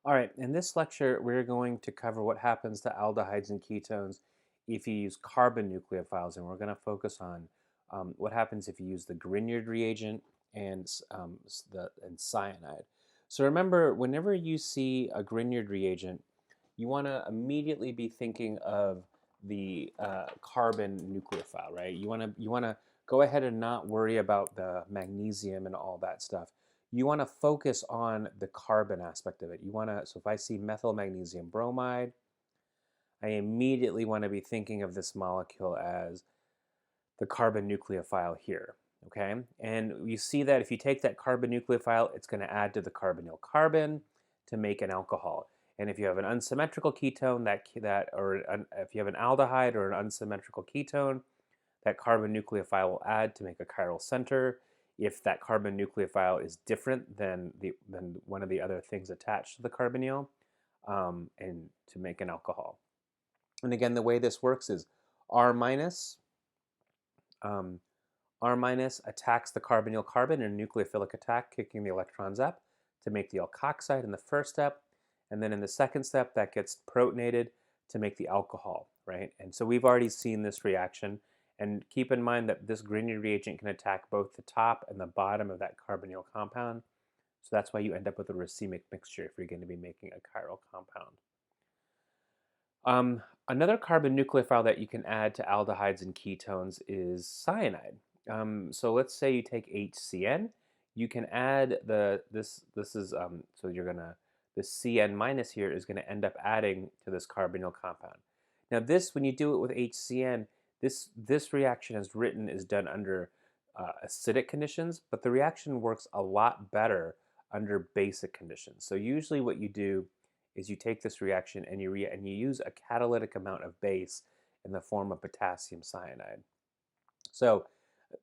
All right, in this lecture, we're going to cover what happens to aldehydes and ketones if you use carbon nucleophiles, and we're going to focus on what happens if you use the Grignard reagent and cyanide. So remember, whenever you see a Grignard reagent, you want to immediately be thinking of the carbon nucleophile, right? You want to go ahead and not worry about the magnesium and all that stuff. You want to focus on the carbon aspect of it. So if I see methyl magnesium bromide, I immediately want to be thinking of this molecule as the carbon nucleophile here, okay? And you see that if you take that carbon nucleophile, it's going to add to the carbonyl carbon to make an alcohol. And if you have an unsymmetrical ketone, if you have an aldehyde or an unsymmetrical ketone, that carbon nucleophile will add to make a chiral center. If that carbon nucleophile is different than one of the other things attached to the carbonyl, and to make an alcohol. And again, the way this works is R minus um, R minus attacks the carbonyl carbon in a nucleophilic attack, kicking the electrons up to make the alkoxide in the first step. And then in the second step, that gets protonated to make the alcohol, right? And so we've already seen this reaction. And keep in mind that this Grignard reagent can attack both the top and the bottom of that carbonyl compound. So that's why you end up with a racemic mixture if you're going to be making a chiral compound. Another carbon nucleophile that you can add to aldehydes and ketones is cyanide. So let's say you take HCN, you can add so you're gonna, the CN minus here is gonna end up adding to this carbonyl compound. Now this, when you do it with HCN, this reaction is done under acidic conditions, but the reaction works a lot better under basic conditions. So usually what you do is you take this reaction and you use a catalytic amount of base in the form of potassium cyanide. So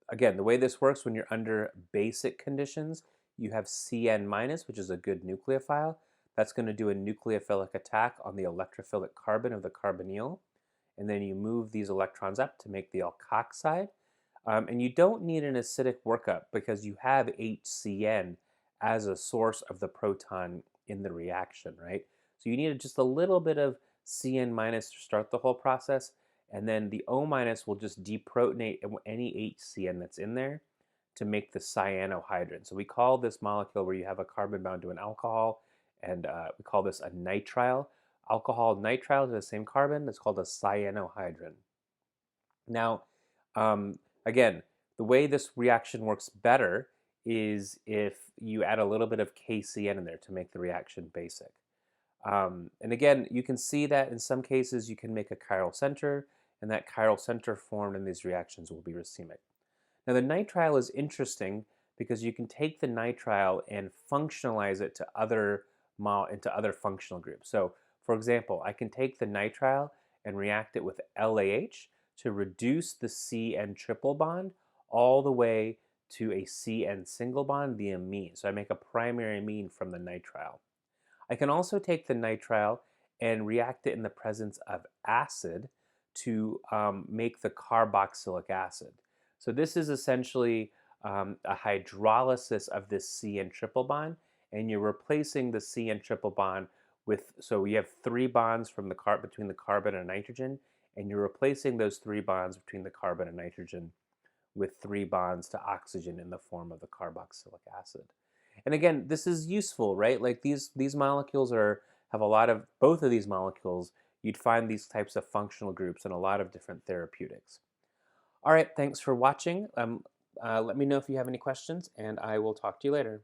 again, the way this works when you're under basic conditions, you have Cn minus, which is a good nucleophile. That's going to do a nucleophilic attack on the electrophilic carbon of the carbonyl. And then you move these electrons up to make the alkoxide. And you don't need an acidic workup because you have HCN as a source of the proton in the reaction, right? So you need just a little bit of Cn minus to start the whole process, and then the O minus will just deprotonate any HCN that's in there to make the cyanohydrin. So we call this molecule where you have a carbon bound to an alcohol, and we call this a nitrile. Alcohol nitrile is the same carbon. That's called a cyanohydrin. Now, again, the way this reaction works better is if you add a little bit of KCN in there to make the reaction basic. And again, you can see that in some cases you can make a chiral center, and that chiral center formed in these reactions will be racemic. Now the nitrile is interesting because you can take the nitrile and functionalize it to into other functional groups. So for example, I can take the nitrile and react it with LAH to reduce the CN triple bond all the way to a CN single bond, the amine. So I make a primary amine from the nitrile. I can also take the nitrile and react it in the presence of acid to make the carboxylic acid. So this is essentially a hydrolysis of this CN triple bond, and you're replacing the CN triple bond so we have 3 bonds from between the carbon and nitrogen, and you're replacing those 3 bonds between the carbon and nitrogen with 3 bonds to oxygen in the form of the carboxylic acid. And again, this is useful, right? Like these molecules have a lot of, both of these molecules, you'd find these types of functional groups in a lot of different therapeutics. All right, thanks for watching. Let me know if you have any questions, and I will talk to you later.